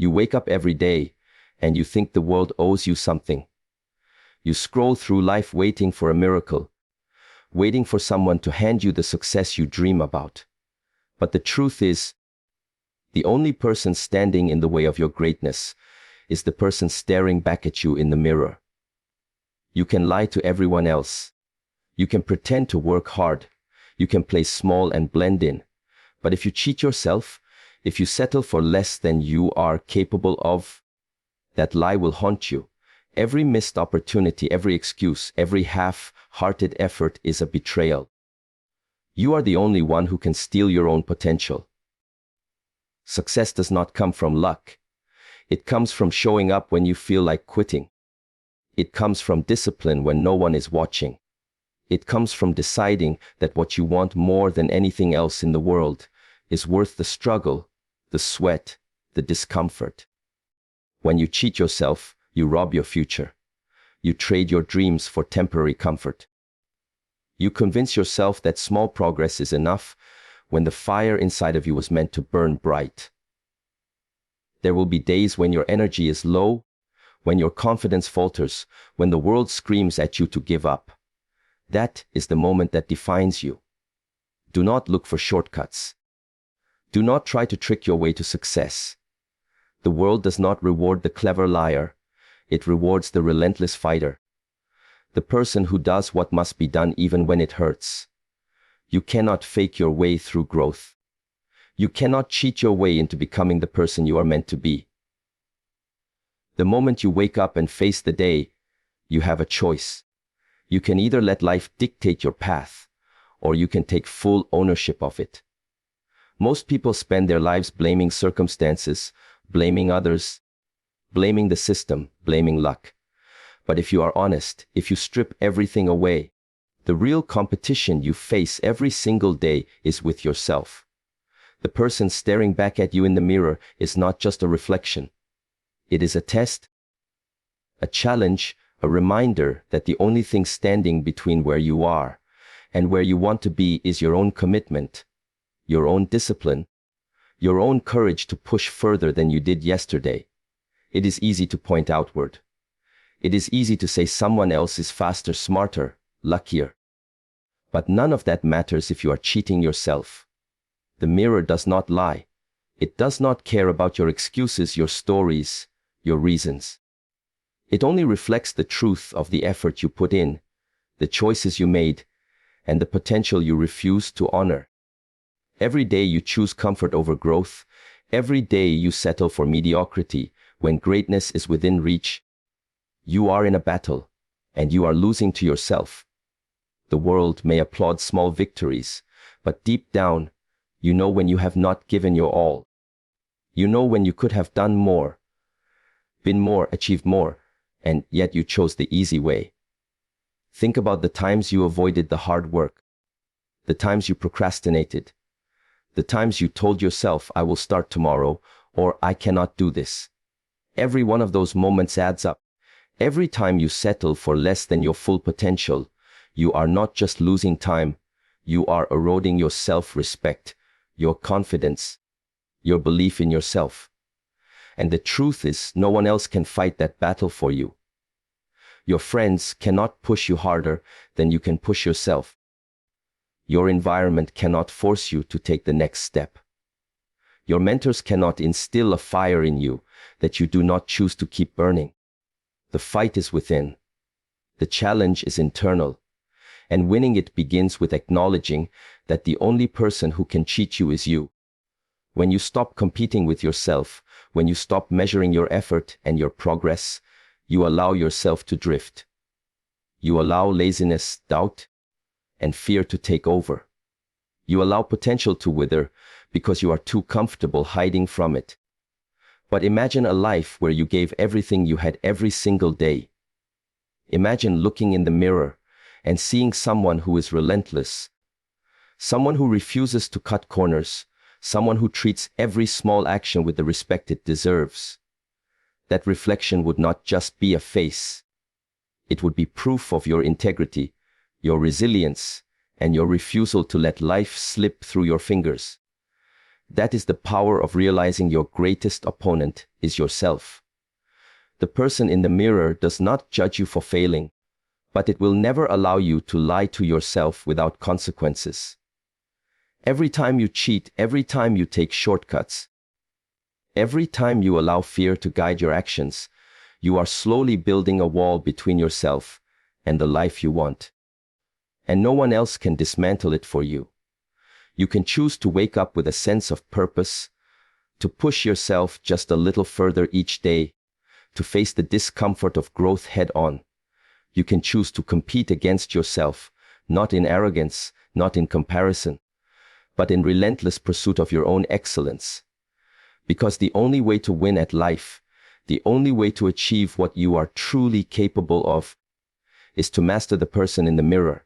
You wake up every day, and you think the world owes you something. You scroll through life waiting for a miracle, waiting for someone to hand you the success you dream about. But the truth is, the only person standing in the way of your greatness is the person staring back at you in the mirror. You can lie to everyone else. You can pretend to work hard. You can play small and blend in. But if you cheat yourself, if you settle for less than you are capable of, that lie will haunt you. Every missed opportunity, every excuse, every half-hearted effort is a betrayal. You are the only one who can steal your own potential. Success does not come from luck. It comes from showing up when you feel like quitting. It comes from discipline when no one is watching. It comes from deciding that what you want more than anything else in the world is worth the struggle, the sweat, the discomfort. When you cheat yourself, you rob your future. You trade your dreams for temporary comfort. You convince yourself that small progress is enough when the fire inside of you was meant to burn bright. There will be days when your energy is low, when your confidence falters, when the world screams at you to give up. That is the moment that defines you. Do not look for shortcuts. Do not try to trick your way to success. The world does not reward the clever liar. It rewards the relentless fighter. The person who does what must be done even when it hurts. You cannot fake your way through growth. You cannot cheat your way into becoming the person you are meant to be. The moment you wake up and face the day, you have a choice. You can either let life dictate your path, or you can take full ownership of it. Most people spend their lives blaming circumstances, blaming others, blaming the system, blaming luck. But if you are honest, if you strip everything away, the real competition you face every single day is with yourself. The person staring back at you in the mirror is not just a reflection. It is a test, a challenge, a reminder that the only thing standing between where you are and where you want to be is your own commitment, your own discipline, your own courage to push further than you did yesterday. It is easy to point outward. It is easy to say someone else is faster, smarter, luckier. But none of that matters if you are cheating yourself. The mirror does not lie. It does not care about your excuses, your stories, your reasons. It only reflects the truth of the effort you put in, the choices you made, and the potential you refuse to honor. Every day you choose comfort over growth. Every day you settle for mediocrity when greatness is within reach. You are in a battle, and you are losing to yourself. The world may applaud small victories, but deep down, you know when you have not given your all. You know when you could have done more, been more, achieved more, and yet you chose the easy way. Think about the times you avoided the hard work, the times you procrastinated, the times you told yourself, I will start tomorrow, or I cannot do this. Every one of those moments adds up. Every time you settle for less than your full potential, you are not just losing time, you are eroding your self-respect, your confidence, your belief in yourself. And the truth is, no one else can fight that battle for you. Your friends cannot push you harder than you can push yourself. Your environment cannot force you to take the next step. Your mentors cannot instill a fire in you that you do not choose to keep burning. The fight is within. The challenge is internal. And winning it begins with acknowledging that the only person who can cheat you is you. When you stop competing with yourself, when you stop measuring your effort and your progress, you allow yourself to drift. You allow laziness, doubt, and fear to take over. You allow potential to wither because you are too comfortable hiding from it. But imagine a life where you gave everything you had every single day. Imagine looking in the mirror and seeing someone who is relentless, someone who refuses to cut corners, someone who treats every small action with the respect it deserves. That reflection would not just be a face. It would be proof of your integrity, your resilience, and your refusal to let life slip through your fingers. That is the power of realizing your greatest opponent is yourself. The person in the mirror does not judge you for failing, but it will never allow you to lie to yourself without consequences. Every time you cheat, every time you take shortcuts, every time you allow fear to guide your actions, you are slowly building a wall between yourself and the life you want. And no one else can dismantle it for you. You can choose to wake up with a sense of purpose, to push yourself just a little further each day, to face the discomfort of growth head on. You can choose to compete against yourself, not in arrogance, not in comparison, but in relentless pursuit of your own excellence. Because the only way to win at life, the only way to achieve what you are truly capable of, is to master the person in the mirror.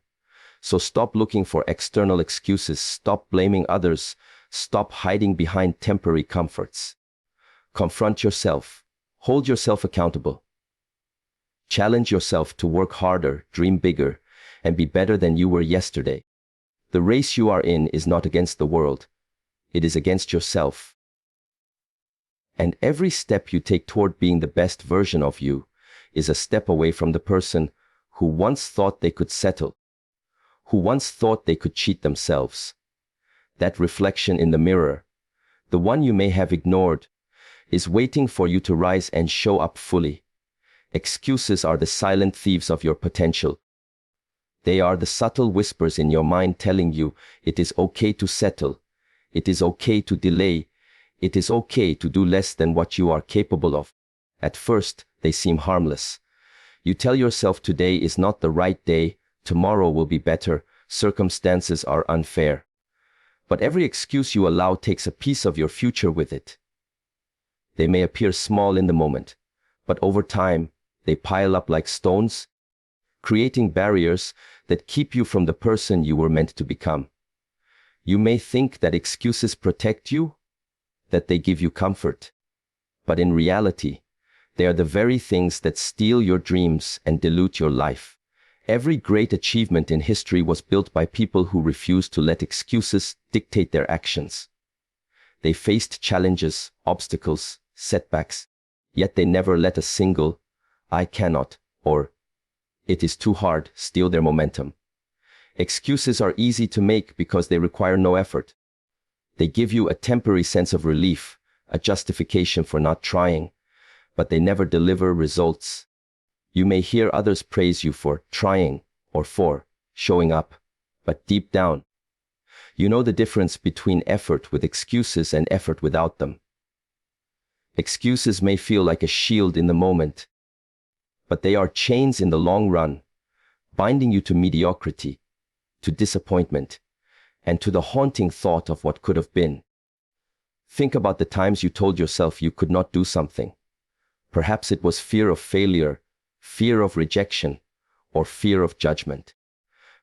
So stop looking for external excuses, stop blaming others, stop hiding behind temporary comforts. Confront yourself, hold yourself accountable. Challenge yourself to work harder, dream bigger, and be better than you were yesterday. The race you are in is not against the world, it is against yourself. And every step you take toward being the best version of you is a step away from the person who once thought they could settle, who once thought they could cheat themselves. That reflection in the mirror, the one you may have ignored, is waiting for you to rise and show up fully. Excuses are the silent thieves of your potential. They are the subtle whispers in your mind telling you it is okay to settle, it is okay to delay, it is okay to do less than what you are capable of. At first, they seem harmless. You tell yourself today is not the right day, tomorrow will be better, circumstances are unfair. But every excuse you allow takes a piece of your future with it. They may appear small in the moment, but over time, they pile up like stones, creating barriers that keep you from the person you were meant to become. You may think that excuses protect you, that they give you comfort, but in reality, they are the very things that steal your dreams and dilute your life. Every great achievement in history was built by people who refused to let excuses dictate their actions. They faced challenges, obstacles, setbacks, yet they never let a single, "I cannot," or "it is too hard," steal their momentum. Excuses are easy to make because they require no effort. They give you a temporary sense of relief, a justification for not trying, but they never deliver results. You may hear others praise you for trying or for showing up, but deep down, you know the difference between effort with excuses and effort without them. Excuses may feel like a shield in the moment, but they are chains in the long run, binding you to mediocrity, to disappointment, and to the haunting thought of what could have been. Think about the times you told yourself you could not do something. Perhaps it was fear of failure, fear of rejection, or fear of judgment.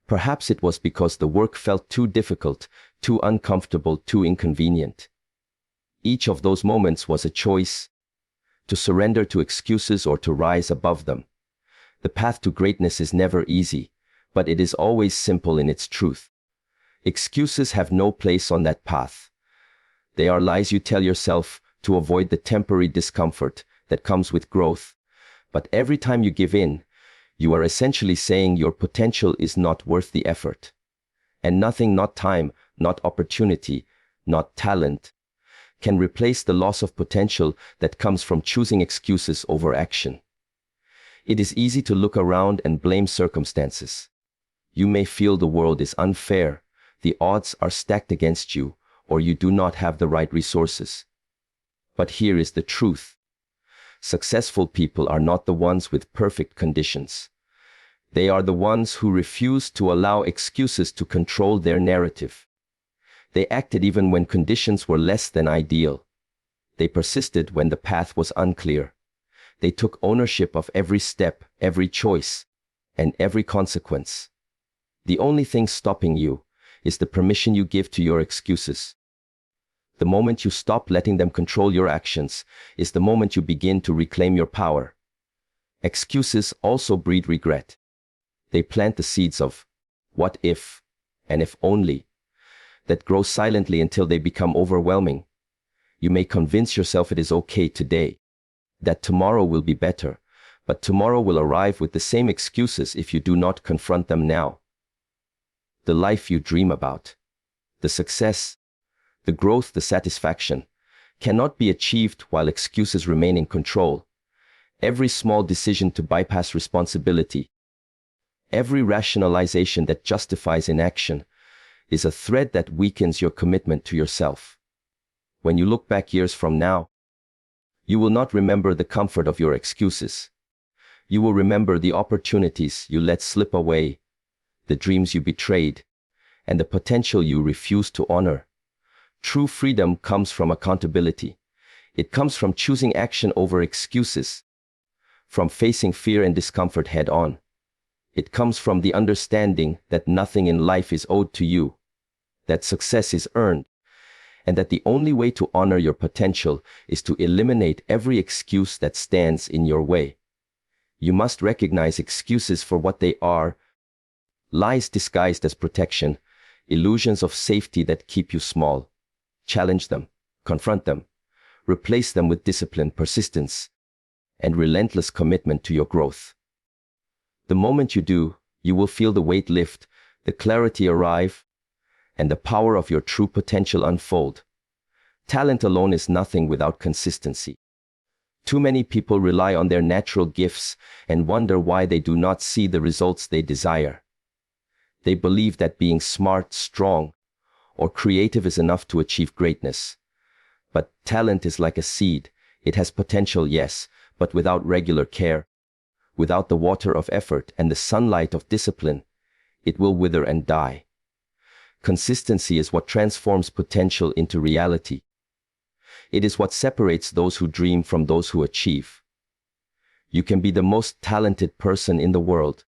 Perhaps it was because the work felt too difficult, too uncomfortable, too inconvenient. Each of those moments was a choice, to surrender to excuses or to rise above them. The path to greatness is never easy, but it is always simple in its truth. Excuses have no place on that path. They are lies you tell yourself to avoid the temporary discomfort that comes with growth. But every time you give in, you are essentially saying your potential is not worth the effort. And nothing, not time, not opportunity, not talent, can replace the loss of potential that comes from choosing excuses over action. It is easy to look around and blame circumstances. You may feel the world is unfair, the odds are stacked against you, or you do not have the right resources. But here is the truth. Successful people are not the ones with perfect conditions. They are the ones who refuse to allow excuses to control their narrative. They acted even when conditions were less than ideal. They persisted when the path was unclear. They took ownership of every step, every choice, and every consequence. The only thing stopping you is the permission you give to your excuses. The moment you stop letting them control your actions is the moment you begin to reclaim your power. Excuses also breed regret. They plant the seeds of what if and if only. that grow silently until they become overwhelming. You may convince yourself it is okay today, that tomorrow will be better, but tomorrow will arrive with the same excuses if you do not confront them now. The life you dream about, the success, the growth, the satisfaction, cannot be achieved while excuses remain in control. Every small decision to bypass responsibility, every rationalization that justifies inaction, is a thread that weakens your commitment to yourself. When you look back years from now, you will not remember the comfort of your excuses. You will remember the opportunities you let slip away, the dreams you betrayed, and the potential you refused to honor. True freedom comes from accountability. It comes from choosing action over excuses, from facing fear and discomfort head on. It comes from the understanding that nothing in life is owed to you, that success is earned, and that the only way to honor your potential is to eliminate every excuse that stands in your way. You must recognize excuses for what they are: lies disguised as protection, illusions of safety that keep you small. Challenge them, confront them, replace them with discipline, persistence, and relentless commitment to your growth. The moment you do, you will feel the weight lift, the clarity arrive, and the power of your true potential unfold. Talent alone is nothing without consistency. Too many people rely on their natural gifts and wonder why they do not see the results they desire. They believe that being smart, strong, or creative is enough to achieve greatness. But talent is like a seed. It has potential, yes, but without regular care, without the water of effort and the sunlight of discipline, it will wither and die. Consistency is what transforms potential into reality. It is what separates those who dream from those who achieve. You can be the most talented person in the world,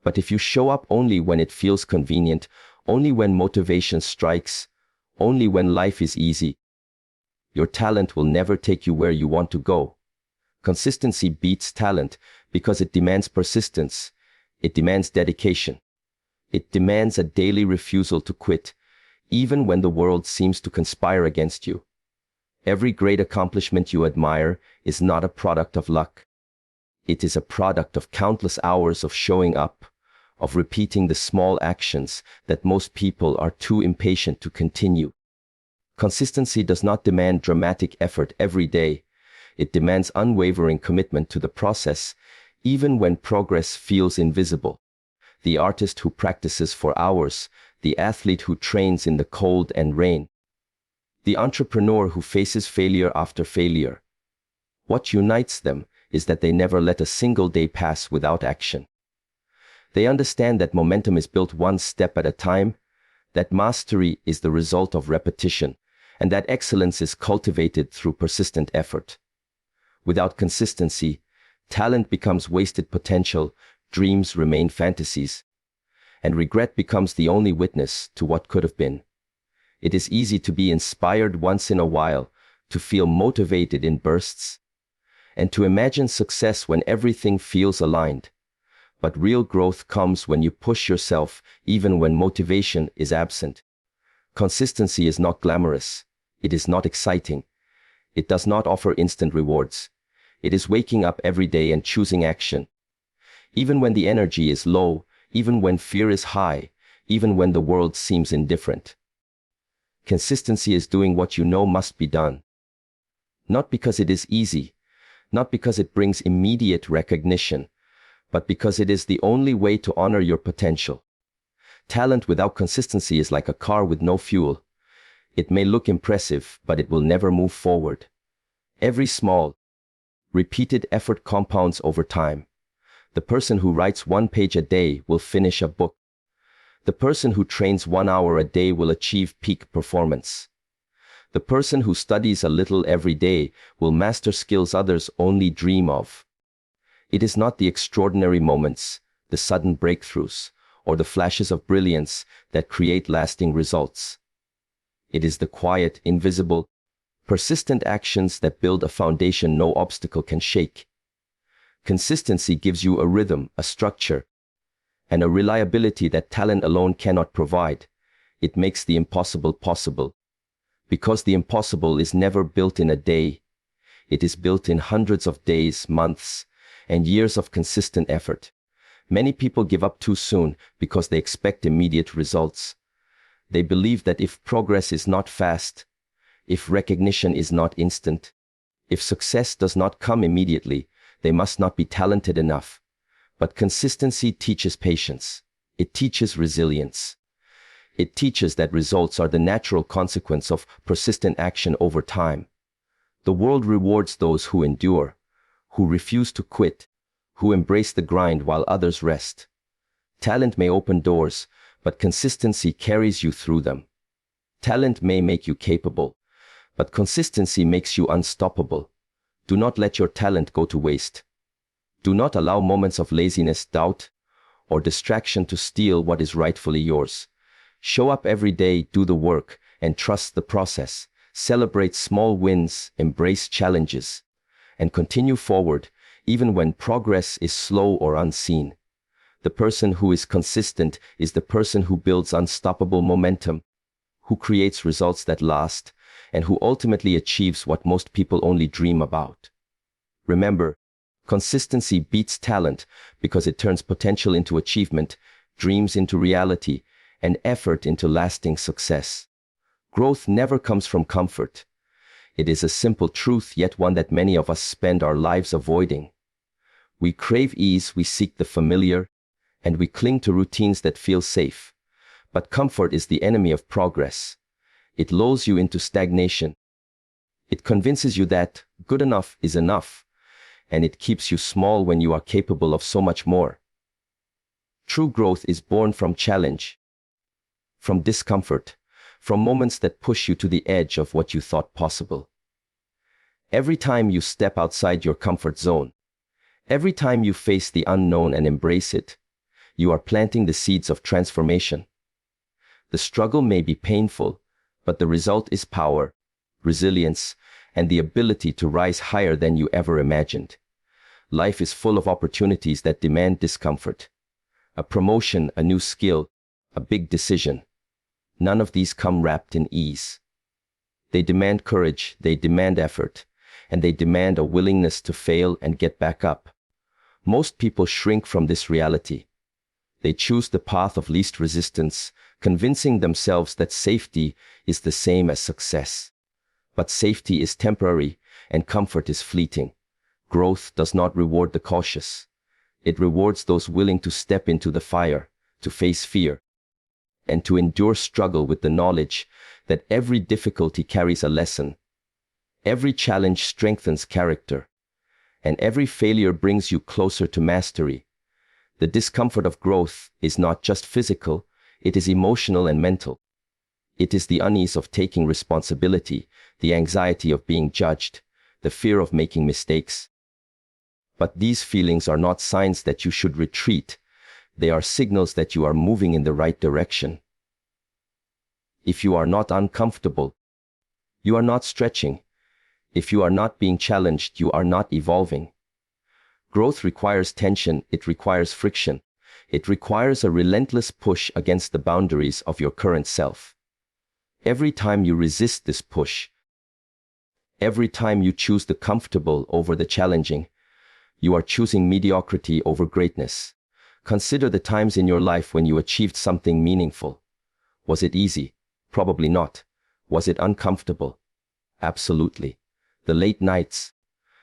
but if you show up only when it feels convenient, only when motivation strikes, only when life is easy, your talent will never take you where you want to go. Consistency beats talent because it demands persistence. It demands dedication. It demands a daily refusal to quit, even when the world seems to conspire against you. Every great accomplishment you admire is not a product of luck. It is a product of countless hours of showing up, of repeating the small actions that most people are too impatient to continue. Consistency does not demand dramatic effort every day. It demands unwavering commitment to the process, even when progress feels invisible. The artist who practices for hours, the athlete who trains in the cold and rain, the entrepreneur who faces failure after failure. What unites them is that they never let a single day pass without action. They understand that momentum is built one step at a time, that mastery is the result of repetition, and that excellence is cultivated through persistent effort. Without consistency, talent becomes wasted potential, dreams remain fantasies, and regret becomes the only witness to what could have been. It is easy to be inspired once in a while, to feel motivated in bursts, and to imagine success when everything feels aligned. But real growth comes when you push yourself, even when motivation is absent. Consistency is not glamorous. It is not exciting. It does not offer instant rewards. It is waking up every day and choosing action. Even when the energy is low, even when fear is high, even when the world seems indifferent. Consistency is doing what you know must be done. Not because it is easy, not because it brings immediate recognition, but because it is the only way to honor your potential. Talent without consistency is like a car with no fuel. It may look impressive, but it will never move forward. Every small, repeated effort compounds over time. The person who writes 1 page a day will finish a book. The person who trains 1 hour a day will achieve peak performance. The person who studies a little every day will master skills others only dream of. It is not the extraordinary moments, the sudden breakthroughs, or the flashes of brilliance that create lasting results. It is the quiet, invisible, persistent actions that build a foundation no obstacle can shake. Consistency gives you a rhythm, a structure, and a reliability that talent alone cannot provide. It makes the impossible possible. Because the impossible is never built in a day. It is built in hundreds of days, months, and years of consistent effort. Many people give up too soon because they expect immediate results. They believe that if progress is not fast, if recognition is not instant, if success does not come immediately, they must not be talented enough. But consistency teaches patience. It teaches resilience. It teaches that results are the natural consequence of persistent action over time. The world rewards those who endure, who refuse to quit, who embrace the grind while others rest. Talent may open doors, but consistency carries you through them. Talent may make you capable, but consistency makes you unstoppable. Do not let your talent go to waste. Do not allow moments of laziness, doubt, or distraction to steal what is rightfully yours. Show up every day, do the work, and trust the process. Celebrate small wins, embrace challenges, and continue forward, even when progress is slow or unseen. The person who is consistent is the person who builds unstoppable momentum, who creates results that last, and who ultimately achieves what most people only dream about. Remember, consistency beats talent because it turns potential into achievement, dreams into reality, and effort into lasting success. Growth never comes from comfort. It is a simple truth, yet one that many of us spend our lives avoiding. We crave ease, we seek the familiar, and we cling to routines that feel safe. But comfort is the enemy of progress. It lulls you into stagnation. It convinces you that good enough is enough, and it keeps you small when you are capable of so much more. True growth is born from challenge, from discomfort, from moments that push you to the edge of what you thought possible. Every time you step outside your comfort zone, every time you face the unknown and embrace it, you are planting the seeds of transformation. The struggle may be painful, but the result is power, resilience, and the ability to rise higher than you ever imagined. Life is full of opportunities that demand discomfort. A promotion, a new skill, a big decision. None of these come wrapped in ease. They demand courage, they demand effort, and they demand a willingness to fail and get back up. Most people shrink from this reality. They choose the path of least resistance, convincing themselves that safety is the same as success. But safety is temporary and comfort is fleeting. Growth does not reward the cautious. It rewards those willing to step into the fire, to face fear, and to endure struggle with the knowledge that every difficulty carries a lesson. Every challenge strengthens character, and every failure brings you closer to mastery. The discomfort of growth is not just physical, it is emotional and mental. It is the unease of taking responsibility, the anxiety of being judged, the fear of making mistakes. But these feelings are not signs that you should retreat. They are signals that you are moving in the right direction. If you are not uncomfortable, you are not stretching. If you are not being challenged, you are not evolving. Growth requires tension, it requires friction. It requires a relentless push against the boundaries of your current self. Every time you resist this push, every time you choose the comfortable over the challenging, you are choosing mediocrity over greatness. Consider the times in your life when you achieved something meaningful. Was it easy? Probably not. Was it uncomfortable? Absolutely. The late nights,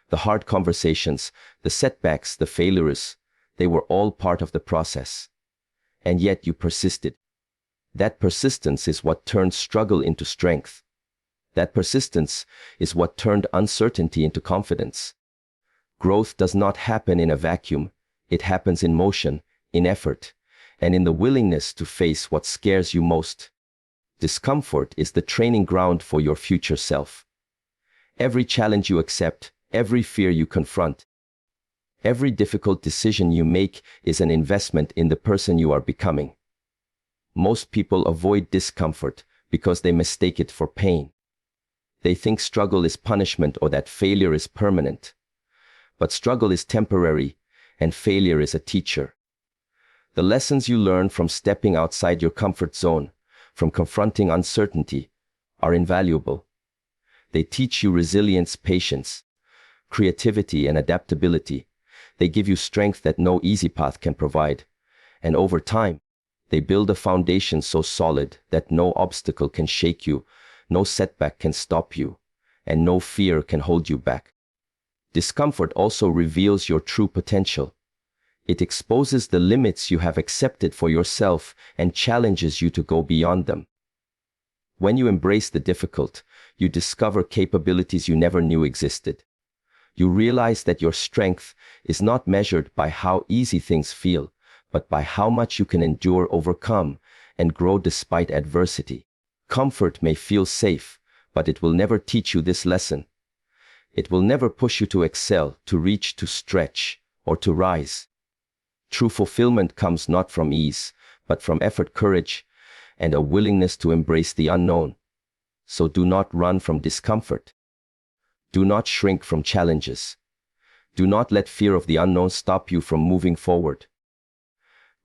the hard conversations, the setbacks, the failures, they were all part of the process. And yet you persisted. That persistence is what turned struggle into strength. That persistence is what turned uncertainty into confidence. Growth does not happen in a vacuum. It happens in motion, in effort, and in the willingness to face what scares you most. Discomfort is the training ground for your future self. Every challenge you accept, every fear you confront, every difficult decision you make is an investment in the person you are becoming. Most people avoid discomfort because they mistake it for pain. They think struggle is punishment or that failure is permanent. But struggle is temporary, and failure is a teacher. The lessons you learn from stepping outside your comfort zone, from confronting uncertainty are invaluable. They teach you resilience, patience, creativity, and adaptability. They give you strength that no easy path can provide. And over time, they build a foundation so solid that no obstacle can shake you, no setback can stop you, and no fear can hold you back. Discomfort also reveals your true potential. It exposes the limits you have accepted for yourself and challenges you to go beyond them. When you embrace the difficult, you discover capabilities you never knew existed. You realize that your strength is not measured by how easy things feel, but by how much you can endure, overcome, and grow despite adversity. Comfort may feel safe, but it will never teach you this lesson. It will never push you to excel, to reach, to stretch, or to rise. True fulfillment comes not from ease, but from effort, courage, and a willingness to embrace the unknown. So do not run from discomfort. Do not shrink from challenges. Do not let fear of the unknown stop you from moving forward.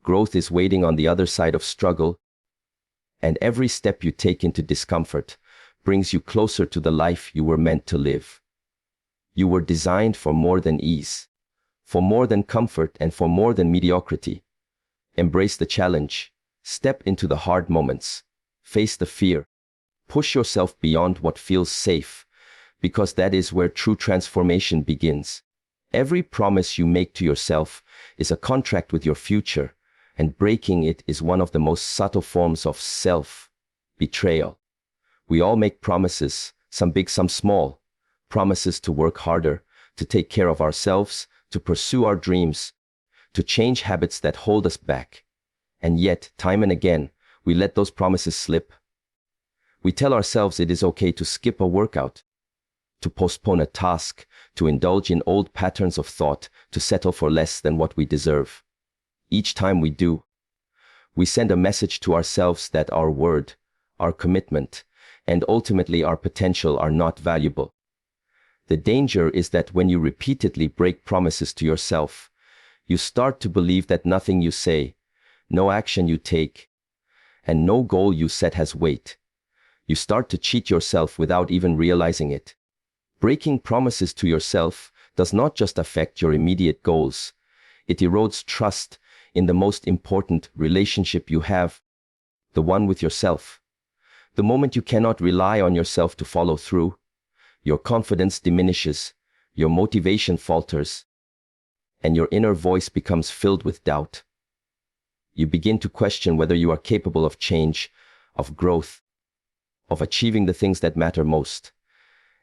Growth is waiting on the other side of struggle, and every step you take into discomfort brings you closer to the life you were meant to live. You were designed for more than ease, for more than comfort, and for more than mediocrity. Embrace the challenge. Step into the hard moments. Face the fear. Push yourself beyond what feels safe, because that is where true transformation begins. Every promise you make to yourself is a contract with your future, and breaking it is one of the most subtle forms of self-betrayal. We all make promises, some big, some small. Promises to work harder, to take care of ourselves, to pursue our dreams, to change habits that hold us back. And yet, time and again, we let those promises slip. We tell ourselves it is okay to skip a workout, to postpone a task, to indulge in old patterns of thought, to settle for less than what we deserve. Each time we do, we send a message to ourselves that our word, our commitment, and ultimately our potential are not valuable. The danger is that when you repeatedly break promises to yourself, you start to believe that nothing you say, no action you take, and no goal you set has weight. You start to cheat yourself without even realizing it. Breaking promises to yourself does not just affect your immediate goals. It erodes trust in the most important relationship you have, the one with yourself. The moment you cannot rely on yourself to follow through, your confidence diminishes, your motivation falters, and your inner voice becomes filled with doubt. You begin to question whether you are capable of change, of growth, of achieving the things that matter most.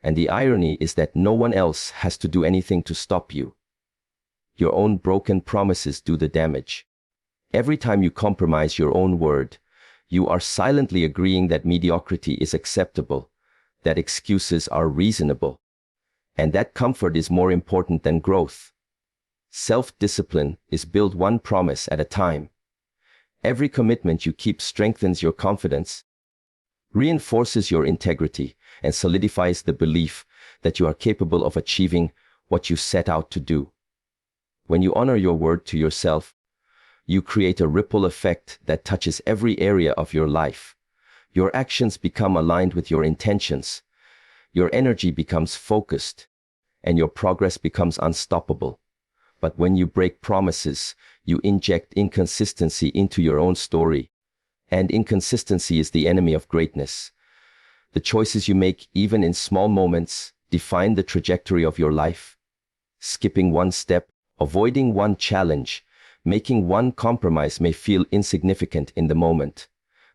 And the irony is that no one else has to do anything to stop you. Your own broken promises do the damage. Every time you compromise your own word, you are silently agreeing that mediocrity is acceptable, that excuses are reasonable, and that comfort is more important than growth. Self-discipline is built one promise at a time. Every commitment you keep strengthens your confidence, reinforces your integrity, and solidifies the belief that you are capable of achieving what you set out to do. When you honor your word to yourself, you create a ripple effect that touches every area of your life. Your actions become aligned with your intentions, your energy becomes focused, and your progress becomes unstoppable. But when you break promises, you inject inconsistency into your own story. And inconsistency is the enemy of greatness. The choices you make, even in small moments, define the trajectory of your life. Skipping one step, avoiding one challenge, making one compromise may feel insignificant in the moment,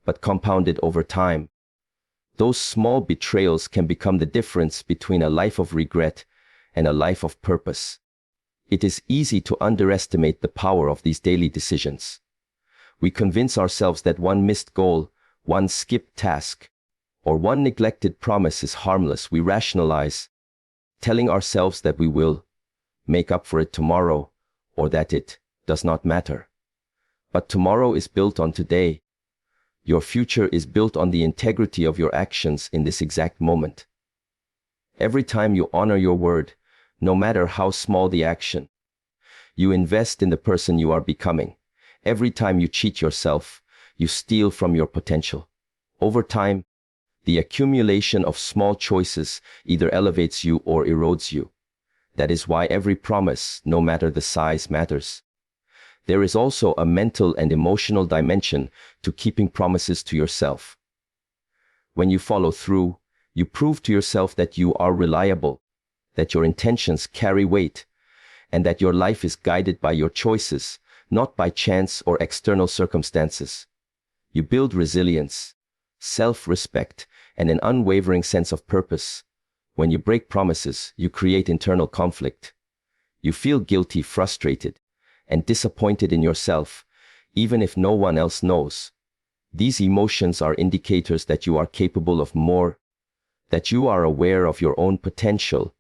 but compounded over time, those small betrayals can become the difference between a life of regret and a life of purpose. It is easy to underestimate the power of these daily decisions. We convince ourselves that one missed goal, one skipped task, or one neglected promise is harmless. We rationalize, telling ourselves that we will make up for it tomorrow, or that it does not matter. But tomorrow is built on today. Your future is built on the integrity of your actions in this exact moment. Every time you honor your word, no matter how small the action, you invest in the person you are becoming. Every time you cheat yourself, you steal from your potential. Over time, the accumulation of small choices either elevates you or erodes you. That is why every promise, no matter the size, matters. There is also a mental and emotional dimension to keeping promises to yourself. When you follow through, you prove to yourself that you are reliable, that your intentions carry weight, and that your life is guided by your choices, not by chance or external circumstances. You build resilience, self-respect, and an unwavering sense of purpose. When you break promises, you create internal conflict. You feel guilty, frustrated, and disappointed in yourself, even if no one else knows. These emotions are indicators that you are capable of more, that you are aware of your own potential,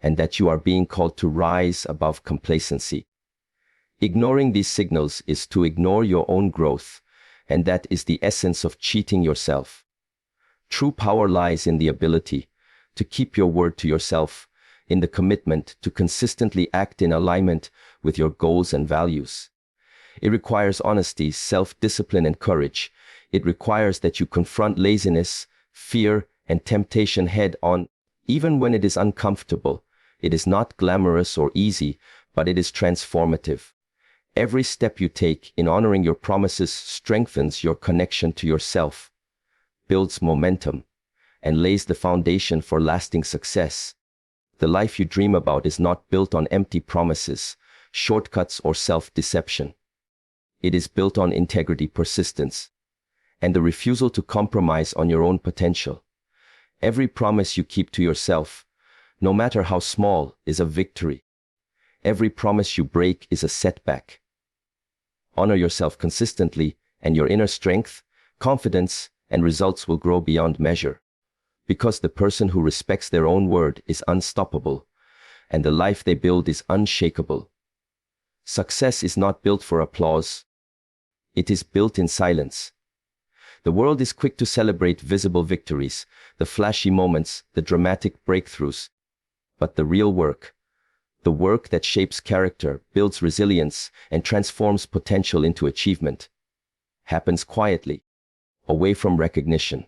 and that you are being called to rise above complacency. Ignoring these signals is to ignore your own growth, and that is the essence of cheating yourself. True power lies in the ability to keep your word to yourself, in the commitment to consistently act in alignment with your goals and values. It requires honesty, self-discipline, and courage. It requires that you confront laziness, fear, and temptation head-on, even when it is uncomfortable. It is not glamorous or easy, but it is transformative. Every step you take in honoring your promises strengthens your connection to yourself, builds momentum, and lays the foundation for lasting success. The life you dream about is not built on empty promises, shortcuts, or self-deception. It is built on integrity, persistence, and the refusal to compromise on your own potential. Every promise you keep to yourself, no matter how small, is a victory. Every promise you break is a setback. Honor yourself consistently, and your inner strength, confidence, and results will grow beyond measure. Because the person who respects their own word is unstoppable, and the life they build is unshakable. Success is not built for applause. It is built in silence. The world is quick to celebrate visible victories, the flashy moments, the dramatic breakthroughs. But the real work, the work that shapes character, builds resilience, and transforms potential into achievement, happens quietly, away from recognition.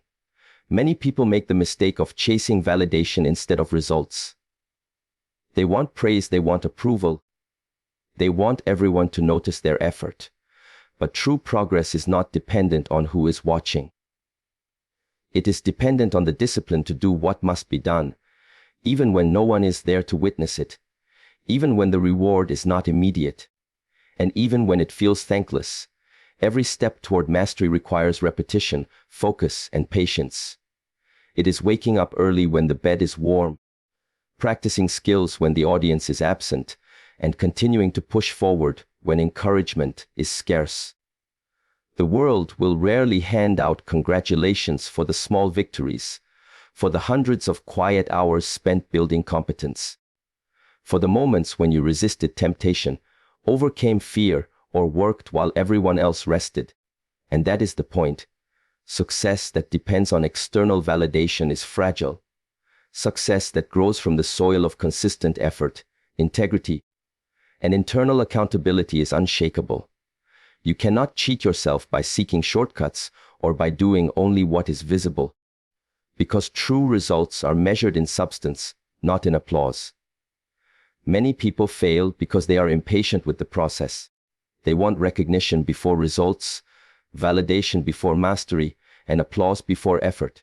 Many people make the mistake of chasing validation instead of results. They want praise, they want approval. They want everyone to notice their effort. But true progress is not dependent on who is watching. It is dependent on the discipline to do what must be done, even when no one is there to witness it, even when the reward is not immediate, and even when it feels thankless. Every step toward mastery requires repetition, focus, and patience. It is waking up early when the bed is warm, practicing skills when the audience is absent, and continuing to push forward when encouragement is scarce. The world will rarely hand out congratulations for the small victories, for the hundreds of quiet hours spent building competence, for the moments when you resisted temptation, overcame fear, or worked while everyone else rested. And that is the point. Success that depends on external validation is fragile. Success that grows from the soil of consistent effort, integrity, and internal accountability is unshakable. You cannot cheat yourself by seeking shortcuts or by doing only what is visible, because true results are measured in substance, not in applause. Many people fail because they are impatient with the process. They want recognition before results, validation before mastery, and applause before effort.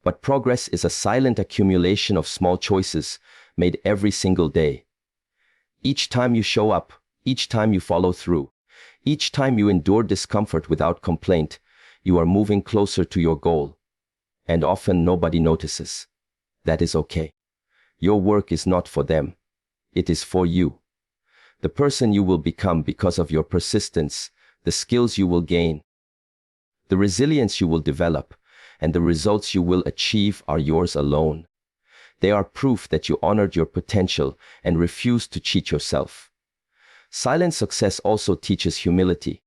But progress is a silent accumulation of small choices made every single day. Each time you show up, each time you follow through, each time you endure discomfort without complaint, you are moving closer to your goal. And often nobody notices. That is okay. Your work is not for them. It is for you. The person you will become because of your persistence, the skills you will gain, the resilience you will develop, and the results you will achieve are yours alone. They are proof that you honored your potential and refused to cheat yourself. Silent success also teaches humility.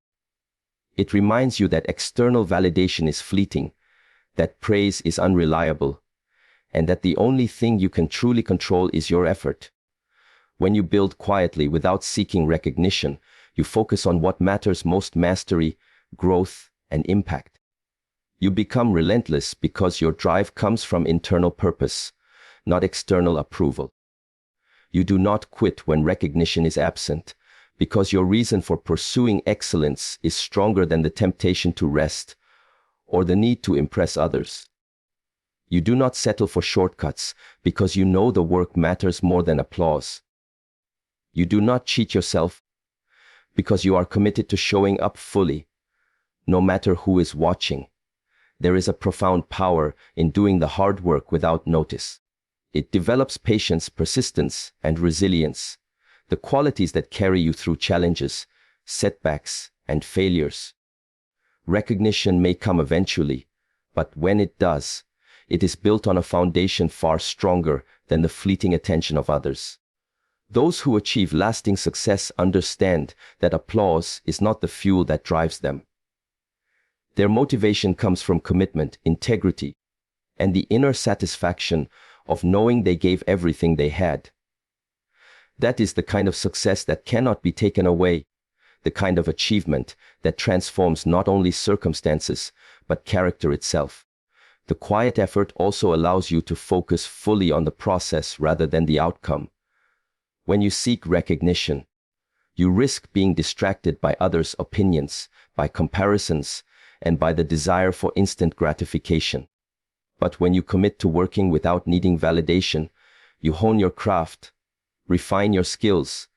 It reminds you that external validation is fleeting, that praise is unreliable, and that the only thing you can truly control is your effort. When you build quietly without seeking recognition, you focus on what matters most: mastery, growth, and impact. You become relentless because your drive comes from internal purpose, not external approval. You do not quit when recognition is absent, because your reason for pursuing excellence is stronger than the temptation to rest or the need to impress others. You do not settle for shortcuts because you know the work matters more than applause. You do not cheat yourself because you are committed to showing up fully, no matter who is watching. There is a profound power in doing the hard work without notice. It develops patience, persistence, and resilience, the qualities that carry you through challenges, setbacks, and failures. Recognition may come eventually, but when it does, it is built on a foundation far stronger than the fleeting attention of others. Those who achieve lasting success understand that applause is not the fuel that drives them. Their motivation comes from commitment, integrity, and the inner satisfaction of knowing they gave everything they had. That is the kind of success that cannot be taken away, the kind of achievement that transforms not only circumstances, but character itself. The quiet effort also allows you to focus fully on the process rather than the outcome. When you seek recognition, you risk being distracted by others' opinions, by comparisons, and by the desire for instant gratification. But when you commit to working without needing validation, you hone your craft, refine your skills,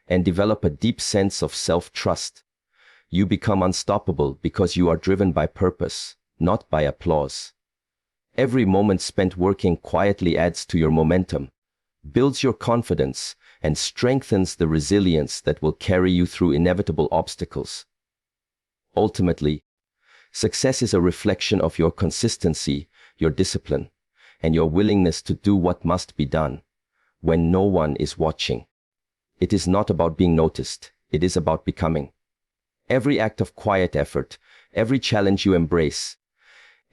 and develop a deep sense of self-trust. You become unstoppable because you are driven by purpose, not by applause. Every moment spent working quietly adds to your momentum, builds your confidence, and strengthens the resilience that will carry you through inevitable obstacles. Ultimately, success is a reflection of your consistency, your discipline, and your willingness to do what must be done when no one is watching. It is not about being noticed, it is about becoming. Every act of quiet effort, every challenge you embrace,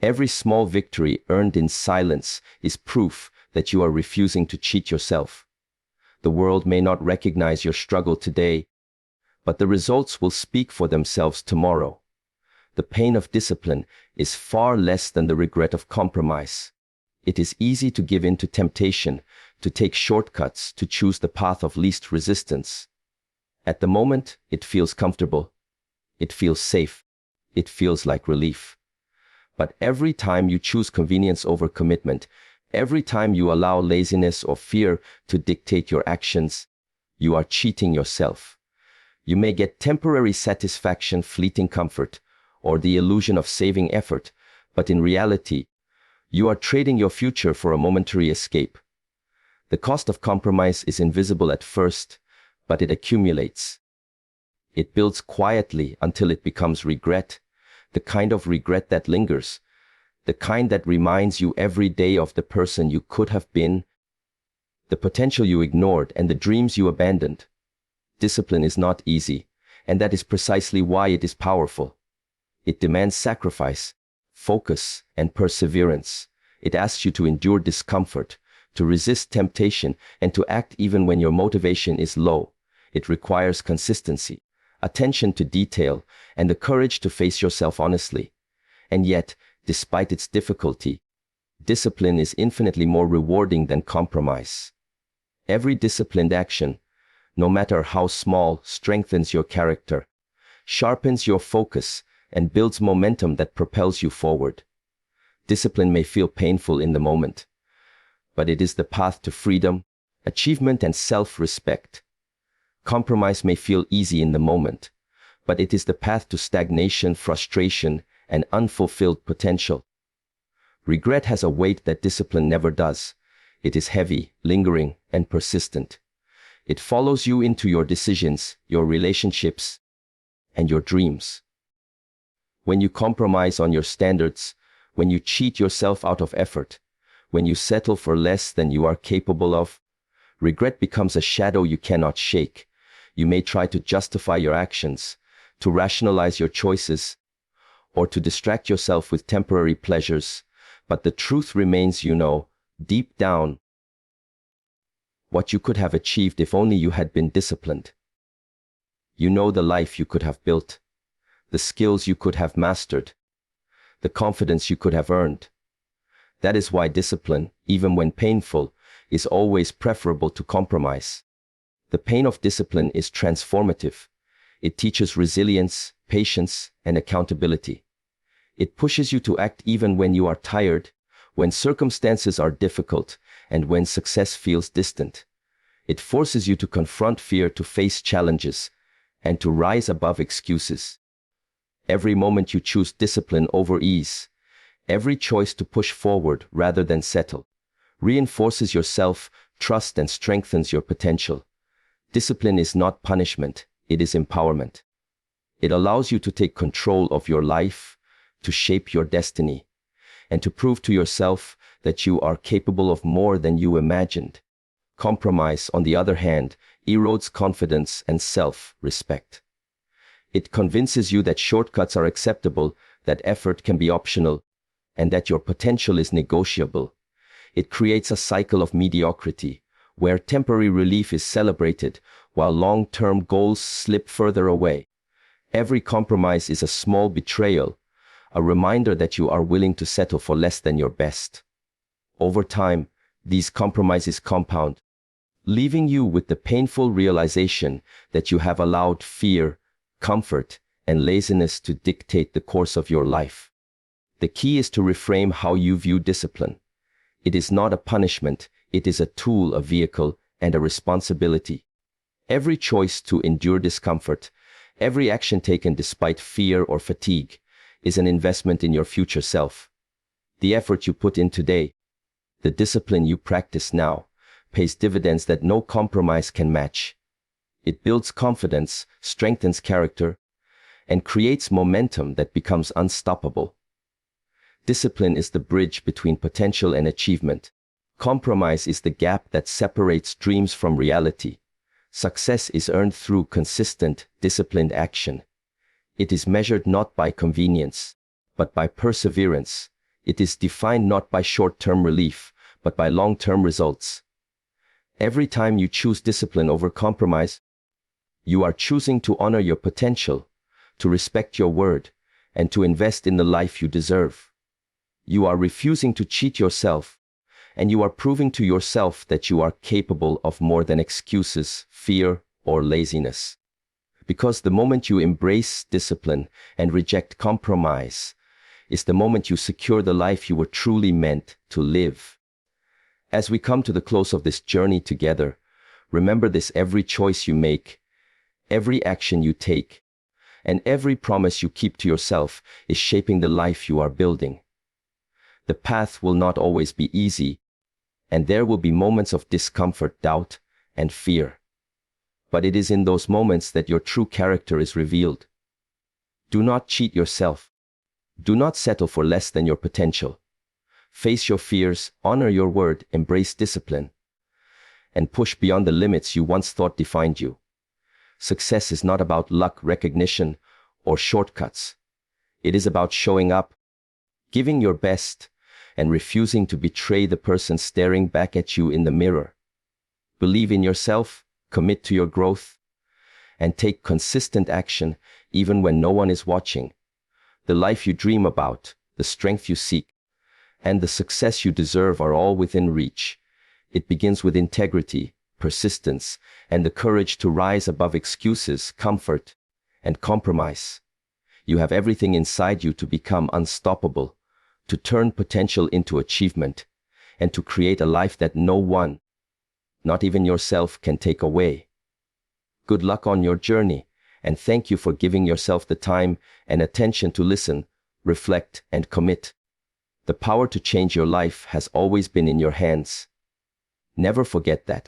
every small victory earned in silence is proof that you are refusing to cheat yourself. The world may not recognize your struggle today, but the results will speak for themselves tomorrow. The pain of discipline is far less than the regret of compromise. It is easy to give in to temptation, to take shortcuts, to choose the path of least resistance. At the moment, it feels comfortable. It feels safe. It feels like relief. But every time you choose convenience over commitment, every time you allow laziness or fear to dictate your actions, you are cheating yourself. You may get temporary satisfaction, fleeting comfort, or the illusion of saving effort, but in reality, you are trading your future for a momentary escape. The cost of compromise is invisible at first, but it accumulates. It builds quietly until it becomes regret, the kind of regret that lingers, the kind that reminds you every day of the person you could have been, the potential you ignored, and the dreams you abandoned. Discipline is not easy, and that is precisely why it is powerful. It demands sacrifice, focus, and perseverance. It asks you to endure discomfort, to resist temptation, and to act even when your motivation is low. It requires consistency, attention to detail, and the courage to face yourself honestly. And yet, despite its difficulty, discipline is infinitely more rewarding than compromise. Every disciplined action, no matter how small, strengthens your character, sharpens your focus, and builds momentum that propels you forward. Discipline may feel painful in the moment, but it is the path to freedom, achievement, and self-respect. Compromise may feel easy in the moment, but it is the path to stagnation, frustration, and unfulfilled potential. Regret has a weight that discipline never does. It is heavy, lingering, and persistent. It follows you into your decisions, your relationships, and your dreams. When you compromise on your standards, when you cheat yourself out of effort, when you settle for less than you are capable of, regret becomes a shadow you cannot shake. You may try to justify your actions, to rationalize your choices, or to distract yourself with temporary pleasures, but the truth remains, deep down, what you could have achieved if only you had been disciplined. You know the life you could have built, the skills you could have mastered, the confidence you could have earned. That is why discipline, even when painful, is always preferable to compromise. The pain of discipline is transformative. It teaches resilience, patience, and accountability. It pushes you to act even when you are tired, when circumstances are difficult, and when success feels distant. It forces you to confront fear, to face challenges, and to rise above excuses. Every moment you choose discipline over ease, every choice to push forward rather than settle, reinforces your self-trust and strengthens your potential. Discipline is not punishment, it is empowerment. It allows you to take control of your life, to shape your destiny, and to prove to yourself that you are capable of more than you imagined. Compromise, on the other hand, erodes confidence and self-respect. It convinces you that shortcuts are acceptable, that effort can be optional, and that your potential is negotiable. It creates a cycle of mediocrity, where temporary relief is celebrated, while long-term goals slip further away. Every compromise is a small betrayal, a reminder that you are willing to settle for less than your best. Over time, these compromises compound, leaving you with the painful realization that you have allowed fear, comfort, and laziness to dictate the course of your life. The key is to reframe how you view discipline. It is not a punishment, it is a tool, a vehicle, and a responsibility. Every choice to endure discomfort, every action taken despite fear or fatigue, is an investment in your future self. The effort you put in today, the discipline you practice now, pays dividends that no compromise can match. It builds confidence, strengthens character, and creates momentum that becomes unstoppable. Discipline is the bridge between potential and achievement. Compromise is the gap that separates dreams from reality. Success is earned through consistent, disciplined action. It is measured not by convenience, but by perseverance. It is defined not by short-term relief, but by long-term results. Every time you choose discipline over compromise, you are choosing to honor your potential, to respect your word, and to invest in the life you deserve. You are refusing to cheat yourself, and you are proving to yourself that you are capable of more than excuses, fear, or laziness. Because the moment you embrace discipline and reject compromise is the moment you secure the life you were truly meant to live. As we come to the close of this journey together, remember this: every choice you make, every action you take, and every promise you keep to yourself is shaping the life you are building. The path will not always be easy, and there will be moments of discomfort, doubt, and fear. But it is in those moments that your true character is revealed. Do not cheat yourself. Do not settle for less than your potential. Face your fears, honor your word, embrace discipline, and push beyond the limits you once thought defined you. Success is not about luck, recognition, or shortcuts. It is about showing up, giving your best, and refusing to betray the person staring back at you in the mirror. Believe in yourself, commit to your growth, and take consistent action even when no one is watching. The life you dream about, the strength you seek, and the success you deserve are all within reach. It begins with integrity, persistence, and the courage to rise above excuses, comfort, and compromise. You have everything inside you to become unstoppable, to turn potential into achievement, and to create a life that no one, not even yourself, can take away. Good luck on your journey, and thank you for giving yourself the time and attention to listen, reflect, and commit. The power to change your life has always been in your hands. Never forget that.